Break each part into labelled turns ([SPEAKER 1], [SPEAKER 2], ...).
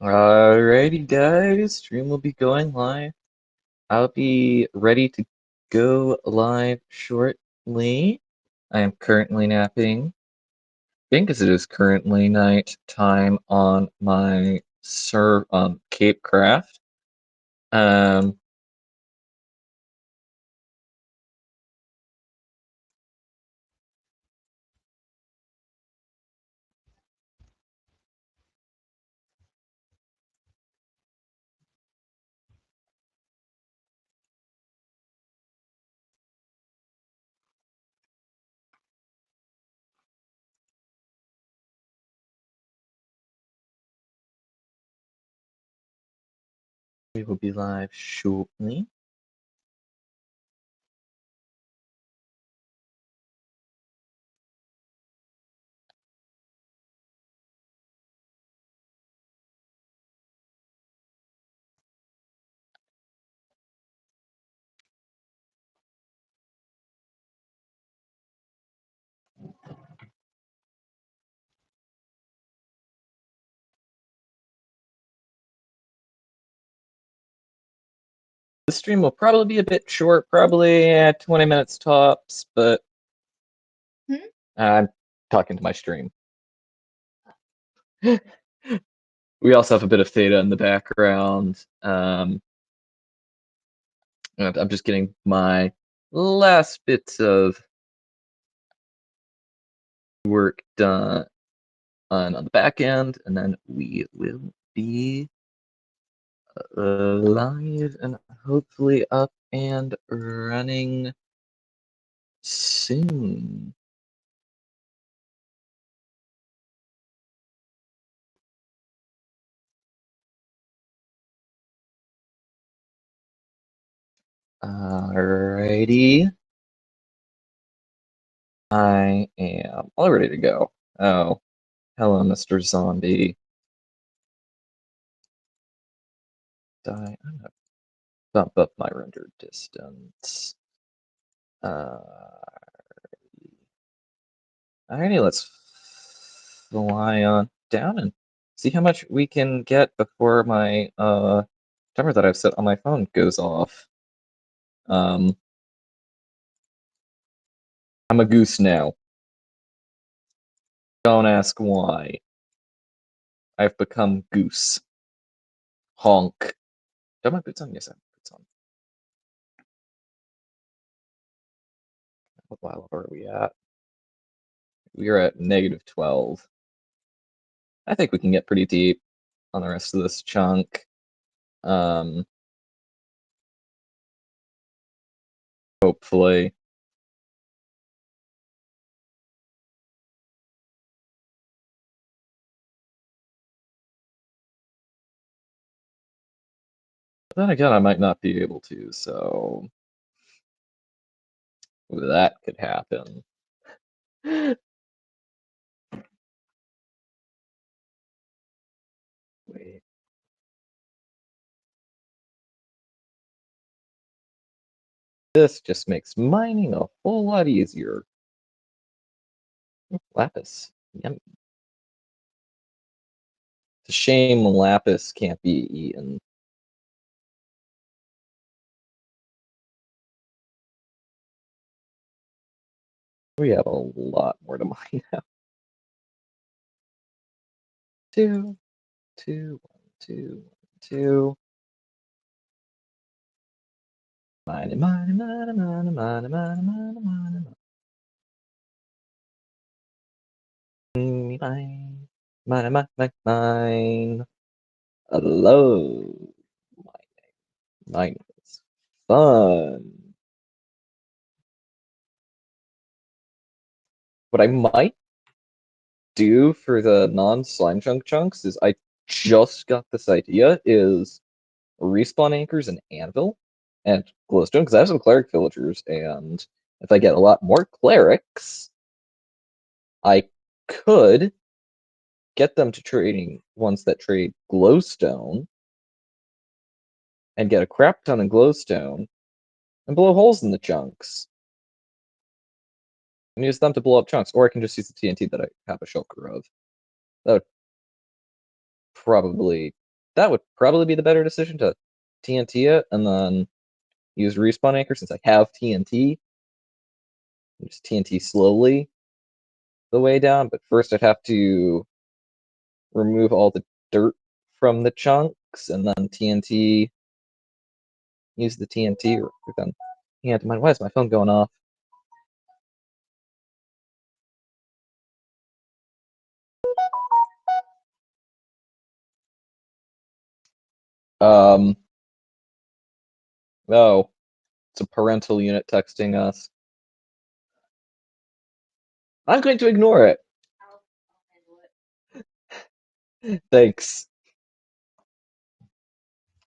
[SPEAKER 1] Alrighty, guys, stream will be going live. I'll be ready to go live shortly. I am currently napping. I think as it is currently night time on my CapeCraft. Um, we will be live shortly. The stream will probably be a bit short, probably 20 minutes tops, but I'm talking to my stream. We also have a bit of Theta in the background. I'm just getting my last bits of work done on the back end, and then we will be live and hopefully up and running soon. Alrighty. I am all ready to go. Oh, hello, Mr. Zombie. I'm gonna bump up my render distance. Alrighty, let's fly on down and see how much we can get before my timer that I've set on my phone goes off. I'm a goose now. Don't ask why. I've become goose. Honk. Do I have my boots on? Yes, I have boots on. What level are we at? We are at -12. I think we can get pretty deep on the rest of this chunk. Hopefully. But then again, I might not be able to, so that could happen. Wait. This just makes mining a whole lot easier. Lapis. Yum. It's a shame lapis can't be eaten. We have a lot more to mine now. 2, 2, 1, 2, 1, 2. Mine, mine, mine, mine, mine, mine, mine, mine. Mine, mine, mine, mine, mine. Hello. Mine is fun. What I might do for the non-slime chunks is I just got this idea is respawn anchors and anvil and glowstone because I have some cleric villagers, and if I get a lot more clerics, I could get them to trading ones that trade glowstone and get a crap ton of glowstone and blow holes in the chunks and use them to blow up chunks, or I can just use the TNT that I have a shulker of. That would probably that would probably be the better decision to TNT it and then use respawn anchor since I have TNT. Just TNT slowly the way down, but first I'd have to remove all the dirt from the chunks and then TNT. Use the TNT or then. Yeah, why is my phone going off? Oh, it's a parental unit texting us. I'm going to ignore it. Thanks.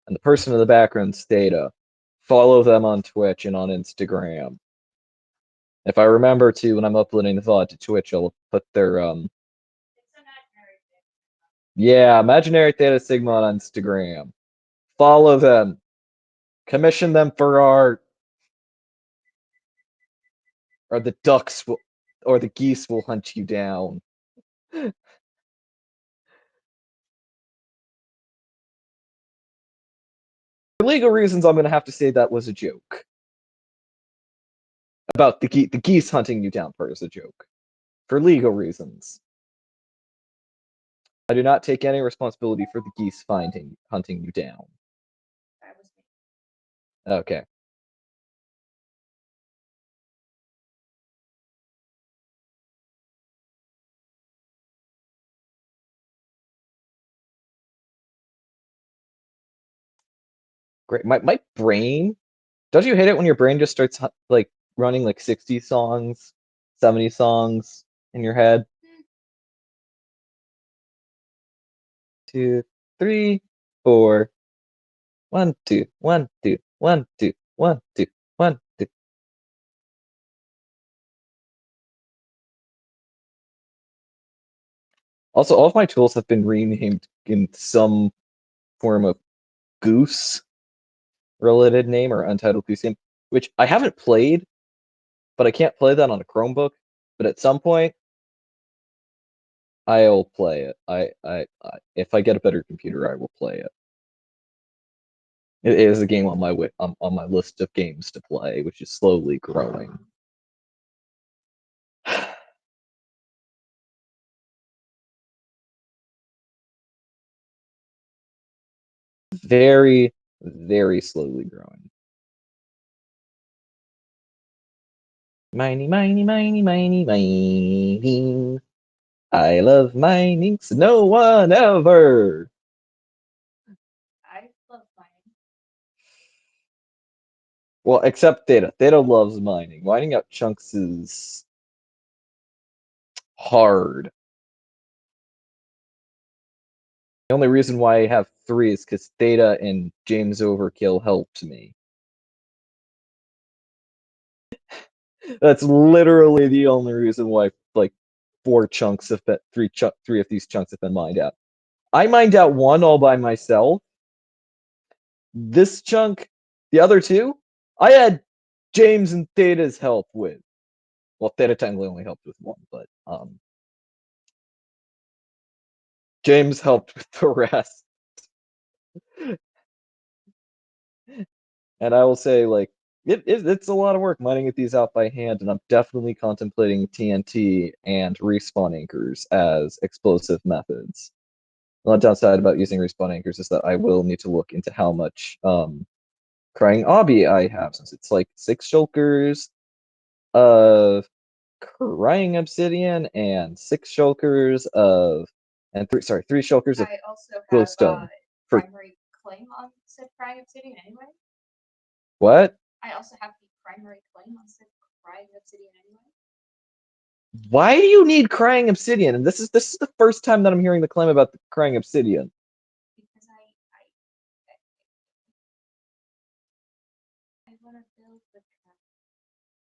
[SPEAKER 1] And the person in the background's Theta. Follow them on Twitch and on Instagram. If I remember to, when I'm uploading the VOD to Twitch, I'll put their yeah, Imaginary Theta Sigma on Instagram. Follow them. Commission them for art. Or the ducks will, or the geese will hunt you down. For legal reasons, I'm gonna have to say that was a joke. About the geese hunting you down part is a joke. For legal reasons. I do not take any responsibility for the geese hunting you down.
[SPEAKER 2] That was me.
[SPEAKER 1] Okay. Great. My brain. Don't you hate it when your brain just starts like running like 60 songs, 70 songs in your head? 2, 3, 4. 1, 2, 1, 2, 1, 2, 1, 2, 1, 2. Also, all of my tools have been renamed in some form of goose related name or untitled goose game, which I haven't played, but I can't play that on a Chromebook. But at some point, I'll play it. If I get a better computer, I will play it. It is a game on my list of games to play, which is slowly growing. Very, very slowly growing. Mining, mining, mining, mining, mining. I love mining, so no one ever.
[SPEAKER 2] I love mining.
[SPEAKER 1] Well, except Theta. Theta loves mining. Mining out chunks is hard. The only reason why I have 3 is because Theta and James Overkill helped me. That's literally the only reason why like 4 chunks have been 3 of these chunks have been mined out. I mined out 1 all by myself. This chunk, the other 2, I had James and Theta's help with. Well, Theta technically only helped with 1, but James helped with the rest. And I will say, like, it's a lot of work mining these out by hand, and I'm definitely contemplating TNT and respawn anchors as explosive methods. The one downside about using respawn anchors is that I will need to look into how much crying obby I have, since it's like 6 shulkers of crying obsidian and 6 shulkers of and 3 shulkers of
[SPEAKER 2] I also
[SPEAKER 1] glowstone.
[SPEAKER 2] have
[SPEAKER 1] For
[SPEAKER 2] primary claim on said crying obsidian anyway.
[SPEAKER 1] what?
[SPEAKER 2] I also have the primary claim on said crying obsidian anyway.
[SPEAKER 1] Why do you need crying obsidian? And this is the first time that I'm hearing the claim about the crying obsidian.
[SPEAKER 2] Because I want to build the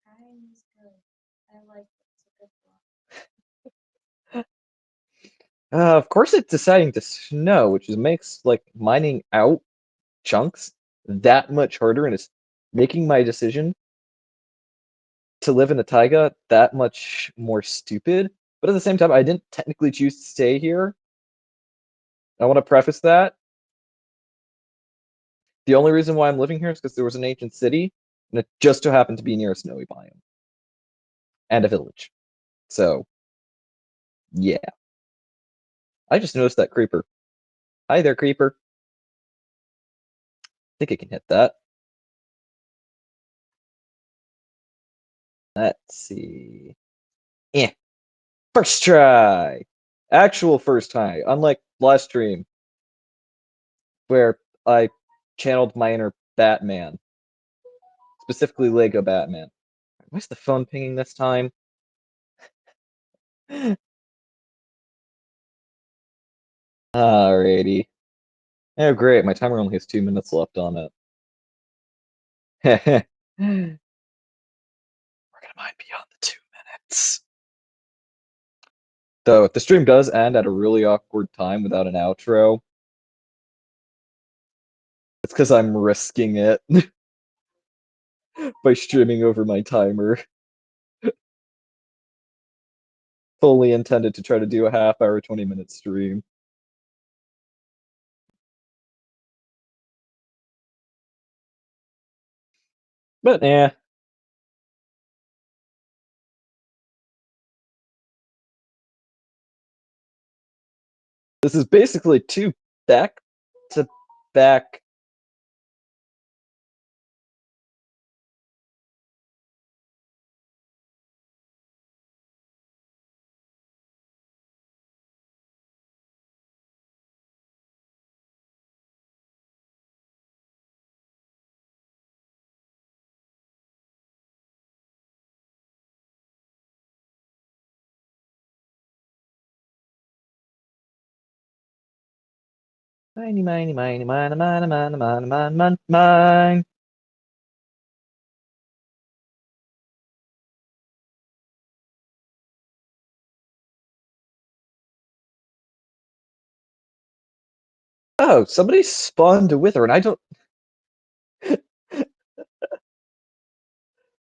[SPEAKER 2] crying is good. I like it. It's a good block.
[SPEAKER 1] Of course, it's deciding to snow, which makes like mining out chunks that much harder, and it's making my decision to live in the taiga that much more stupid. But at the same time, I didn't technically choose to stay here. I want to preface that. The only reason why I'm living here is because there was an ancient city, and it just so happened to be near a snowy biome and a village. So, yeah. I just noticed that creeper. Hi there, creeper. I think I can hit that. Let's see. Yeah. First try. Actual first try. Unlike last stream, where I channeled my inner Batman. Specifically Lego Batman. Why's the phone pinging this time? Alrighty. Oh, great. My timer only has 2 minutes left on it. We're gonna mine beyond the 2 minutes. Though, if the stream does end at a really awkward time without an outro, it's because I'm risking it by streaming over my timer. Fully intended to try to do a half-hour, 20-minute stream. But yeah. This is basically 2 back-to-back. Mine, mine, mine, mine, mine, mine, mine, mine, mine, mine. Oh, somebody spawned a wither, and I don't.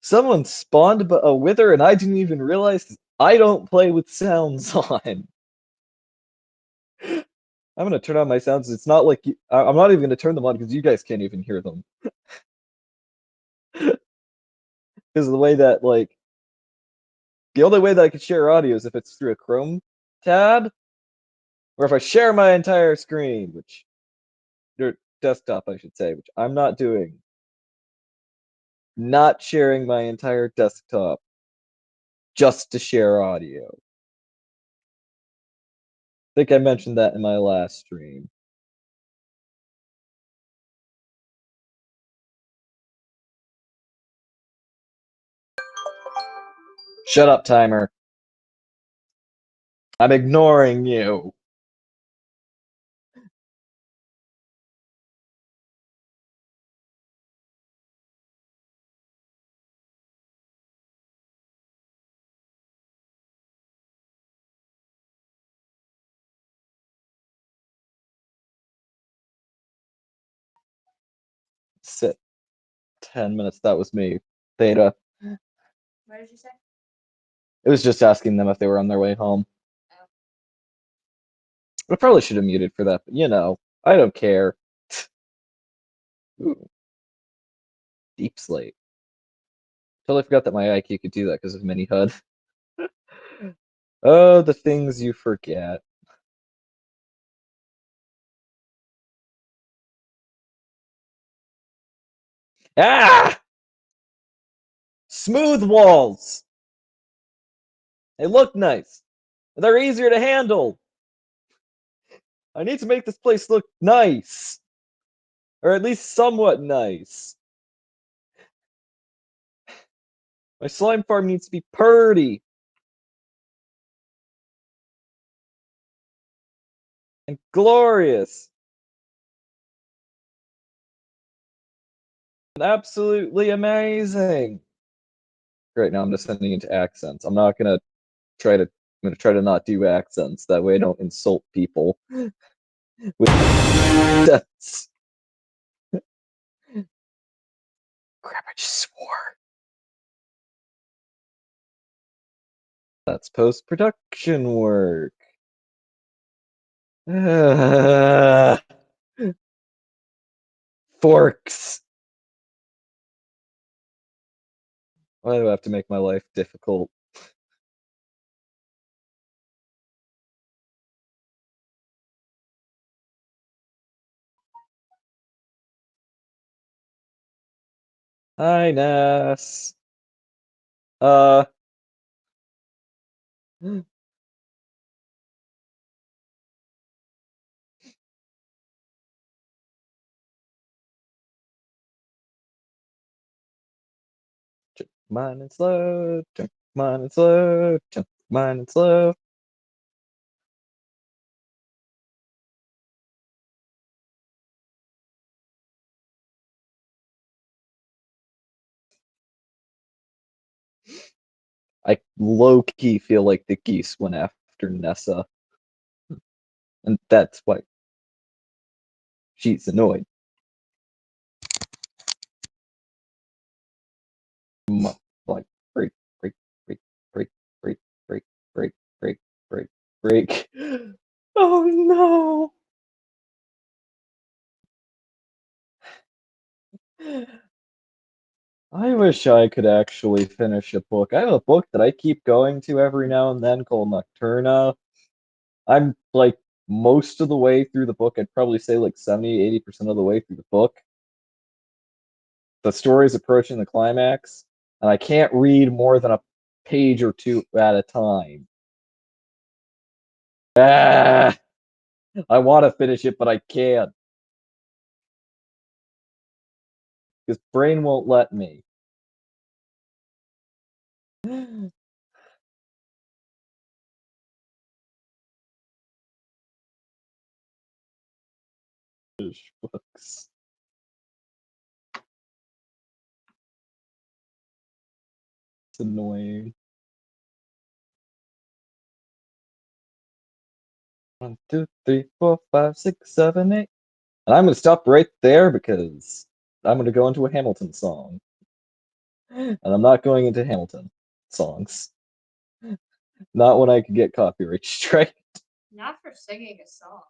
[SPEAKER 1] Someone spawned a wither, and I didn't even realize I don't play with sounds on. I'm gonna turn on my sounds. It's not like I'm not even gonna turn them on because you guys can't even hear them. Because of the way that the only way that I can share audio is if it's through a Chrome tab, or if I share my entire screen, or desktop, I should say, which I'm not doing. Not sharing my entire desktop just to share audio. I think I mentioned that in my last stream. Shut up, timer. I'm ignoring you. Sit. 10 minutes. That was me. Theta.
[SPEAKER 2] What did you say?
[SPEAKER 1] It was just asking them if they were on their way home.
[SPEAKER 2] Oh.
[SPEAKER 1] I probably should have muted for that, but you know, I don't care. Ooh, deep slate. Totally forgot that my IQ could do that because of mini HUD. Oh, the things you forget. Ah! Smooth walls! They look nice. They're easier to handle. I need to make this place look nice. Or at least somewhat nice. My slime farm needs to be purty. And glorious. And absolutely amazing. Great, now I'm descending into accents. I'm gonna try to not do accents. That way I don't insult people with accents. Crap, I just swore. That's post-production work. Forks! Why do I have to make my life difficult? Hi, Ness. Uh. Mine and slow, jump mine and slow, jump mine and slow. I low-key feel like the geese went after Nessa. And that's why she's annoyed. Like, break, break, break, break, break, break, break, break, break, break. Oh no! I wish I could actually finish a book. I have a book that I keep going to every now and then called Nocturna. I'm like most of the way through the book. I'd probably say like 70-80% of the way through the book. The story's approaching the climax, and I can't read more than a page or two at a time. Ah, I want to finish it, but I can't. Because brain won't let me. Books. It's annoying. 1, 2, 3, 4, 5, 6, 7, 8. And I'm gonna stop right there because I'm gonna go into a Hamilton song. And I'm not going into Hamilton songs. Not when I could get copyright strike.
[SPEAKER 2] Not for singing a song.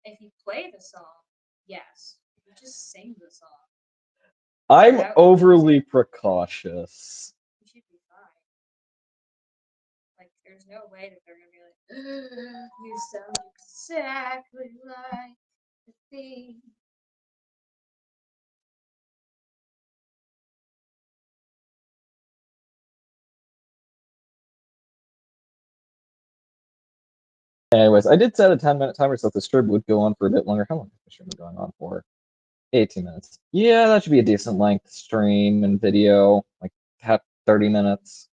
[SPEAKER 2] If you play the song, yes. You just sing the song.
[SPEAKER 1] I'm
[SPEAKER 2] Without
[SPEAKER 1] overly
[SPEAKER 2] music.
[SPEAKER 1] precautious.
[SPEAKER 2] You should be fine. Like, there's no way that they're gonna be like, you sound exactly like the thing.
[SPEAKER 1] Anyways, I did set a 10-minute timer so the stream would go on for a bit longer. How long is the stream going on for? 18 minutes. Yeah, that should be a decent length stream and video. Like, 30 minutes,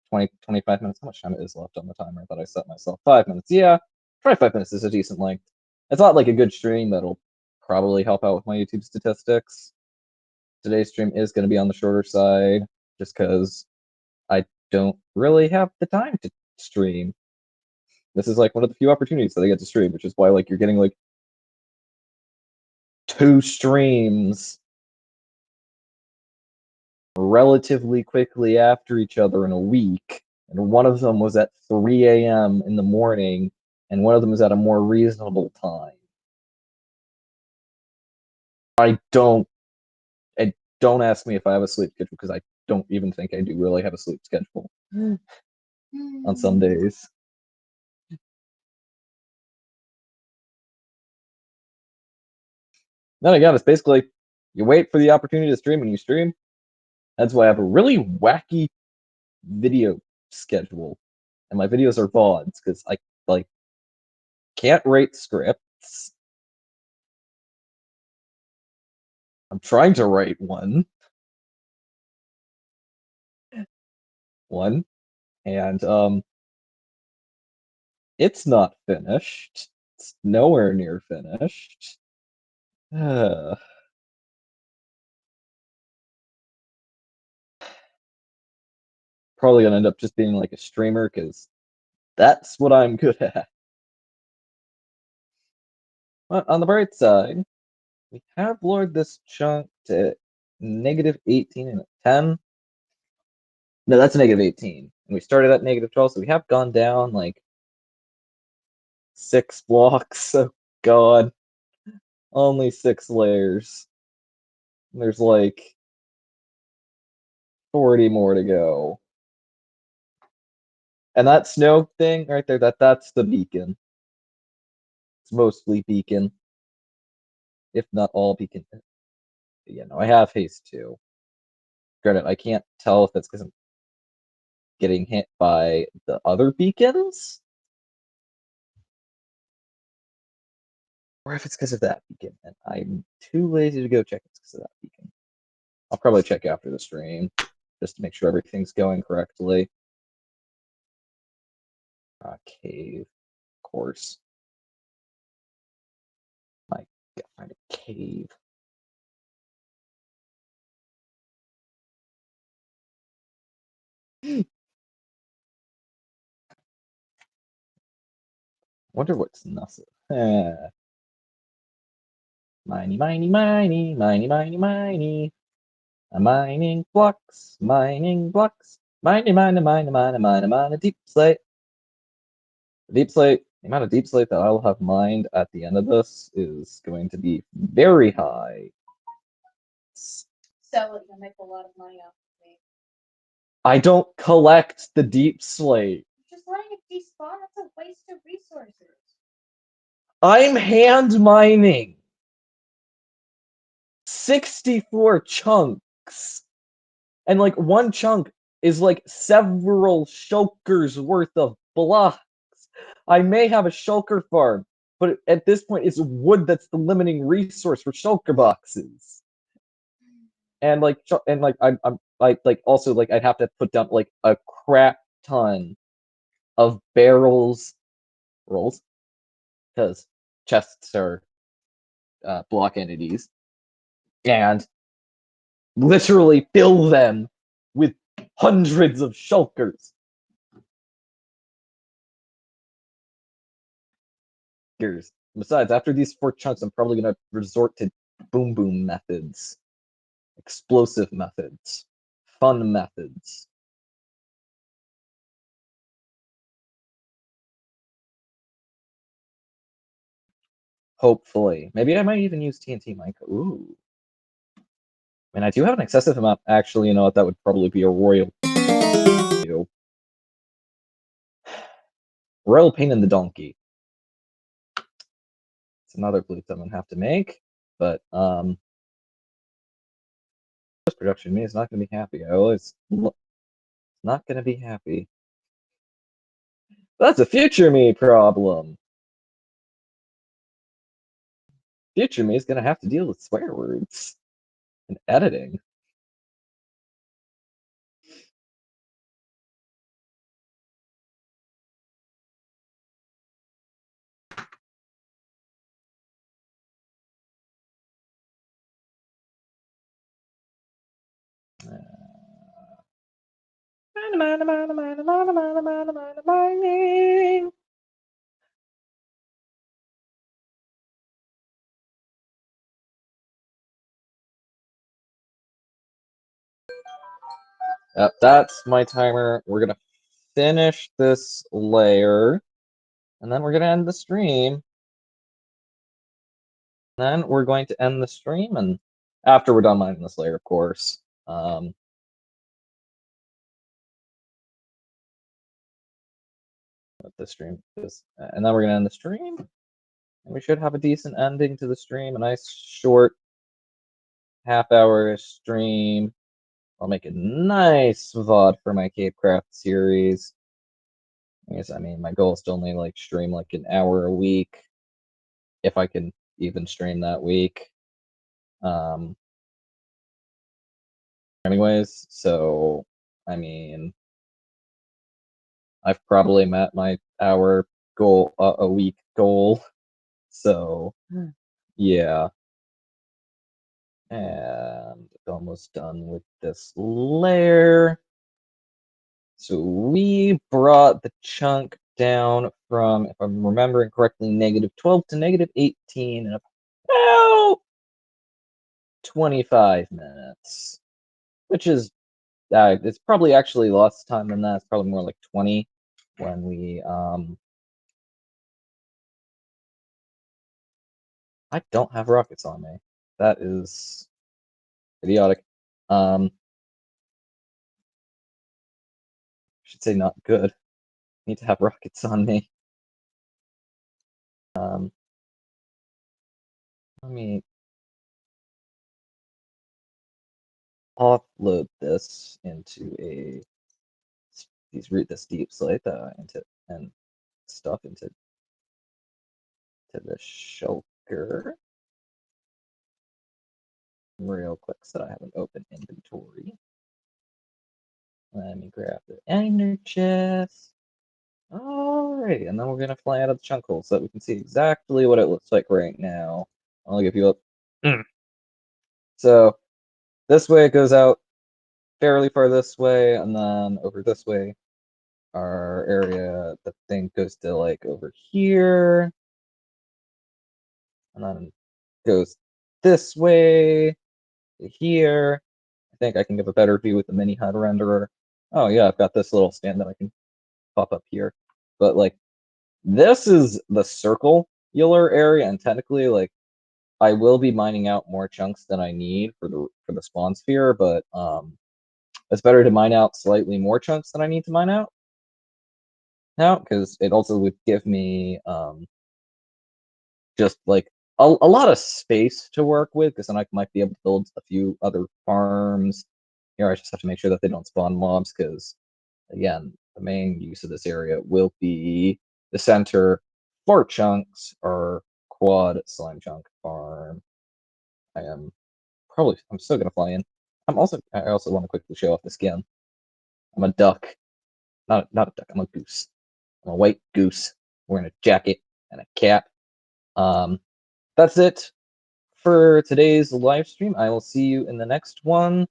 [SPEAKER 1] 20, 25 minutes. How much time is left on the timer that I set myself? 5 minutes. Yeah, 25 minutes is a decent length. It's not like a good stream that'll probably help out with my YouTube statistics. Today's stream is going to be on the shorter side just because I don't really have the time to stream. This is like one of the few opportunities that I get to stream, which is why like you're getting like 2 streams relatively quickly after each other in a week, and one of them was at 3 a.m. in the morning, and one of them was at a more reasonable time. I don't ask me if I have a sleep schedule because I don't even think I do really have a sleep schedule on some days. Then again, it's basically you wait for the opportunity to stream and you stream. That's why I have a really wacky video schedule, and my videos are VODs because I like can't write scripts. I'm trying to write one, and it's not finished. It's nowhere near finished. Probably gonna end up just being like a streamer because that's what I'm good at. But on the bright side, we have lowered this chunk to -18 and a 10. No, that's -18. And we started at -12, so we have gone down like 6 blocks. Oh god. Only 6 layers. There's like 40 more to go. And that snow thing right there, that's the beacon. It's mostly beacon. If not all beacon. You know, I have haste too. Granted, I can't tell if it's because I'm getting hit by the other beacons, or if it's because of that beacon, and I'm too lazy to go check it's because of that beacon. I'll probably check after the stream, just to make sure everything's going correctly. Cave, of course. I gotta find a cave. Wonder what's nuts. Miney, miney, miney, miney, miney, miney. I'm mining blocks, mining blocks. Miney, miney, miney, miney, miney, miney, deep slate. Deep slate, the amount of deep slate that I'll have mined at the end of this is going to be very high.
[SPEAKER 2] Sell it and make a lot of money off of me.
[SPEAKER 1] I don't collect the deep slate.
[SPEAKER 2] Just letting it despawn, that's a waste of resources.
[SPEAKER 1] I'm hand mining 64 chunks. And like one chunk is like several shulkers worth of blocks. I may have a shulker farm, but at this point it's wood that's the limiting resource for shulker boxes. And like I'm like also like I'd have to put down like a crap ton of rolls because chests are block entities, and literally fill them with hundreds of shulkers. Besides, after these 4 chunks, I'm probably gonna resort to boom boom methods, explosive methods, fun methods. Hopefully. Maybe I might even use TNT Mica. Ooh. And I do have an excessive amount. Actually, you know what? That would probably be a royal. Royal pain in the donkey. It's another flute I'm gonna have to make, but post production me is not gonna be happy. It's not gonna be happy. That's a future me problem. Future me is gonna have to deal with swear words and editing. That's my timer. We're gonna finish this layer, and then we're gonna end the stream. Then we're going to end the stream, and after we're done mining this layer, of course. The stream is, and then we're gonna end the stream, and we should have a decent ending to the stream. A nice short half-hour stream. I'll make a nice VOD for my CapeCraft series. I mean, my goal is to only like stream like an hour a week, if I can even stream that week. Anyways, so I mean, I've probably met my hour goal a week goal. So yeah. And almost done with this layer. So we brought the chunk down from, if I'm remembering correctly, -12 to -18 in about 25 minutes, which is, it's probably actually less time than that. It's probably more like 20 when we I don't have rockets on me. That is idiotic. I should say not good. Need to have rockets on me. Let me offload this into this deep slate into and stuff into the shulker real quick so that I have an open inventory. Let me grab the ender chest. Alrighty, and then we're gonna fly out of the chunk hole so that we can see exactly what it looks like right now. I'll give you a So this way it goes out fairly far this way, and then over this way, our area, the thing goes to like over here, and then goes this way to here. I think I can give a better view with the mini HUD renderer. Oh yeah, I've got this little stand that I can pop up here. But like this is the circular area, and technically like I will be mining out more chunks than I need for the spawn sphere, but it's better to mine out slightly more chunks than I need to mine out now, because it also would give me just like a lot of space to work with, because then I might be able to build a few other farms. Here I just have to make sure that they don't spawn mobs, because again, the main use of this area will be the center for chunks or quad slime chunk farm. I'm still gonna fly in. I also want to quickly show off the skin. I'm a duck. Not a duck, I'm a goose. I'm a white goose wearing a jacket and a cap. That's it for today's live stream. I will see you in the next one.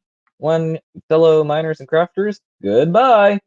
[SPEAKER 1] Fellow miners and crafters, goodbye.